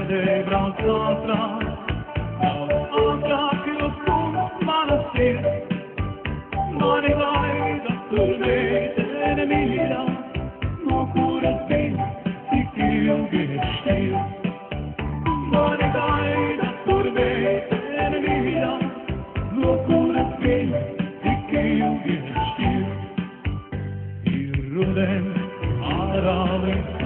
de braț-a che lo scudo manastir, mare vai da turvete ne mira, no cura bem, si che un gestir, mare vai da turvete ne mira, no cura bem, si che un gestir, il ruden arale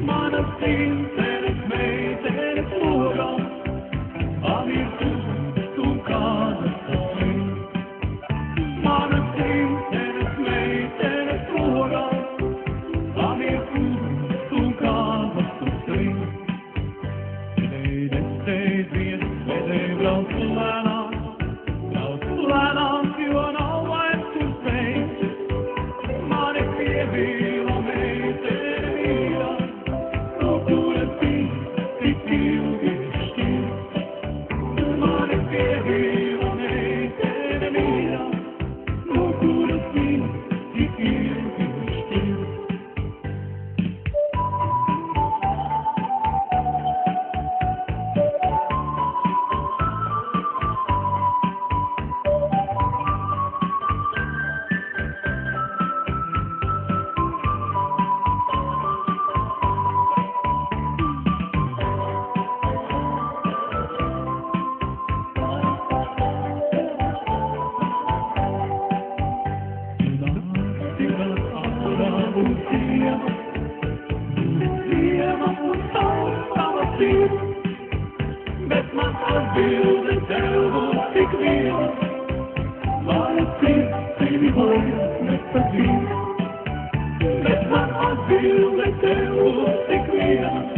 Manastir, eres meit, eres pura, a virtud tu casa soy. Manastir, eres meit, eres pura, a virtud tu casa soy. De steeds weer, de brandslana, you are always to say. Maar ik weer om mee te vieren. Met mijn afbeelden telkens ik weer, maar het zit in die woorden met verdriet. Met mijn afbeelden telkens ik weer.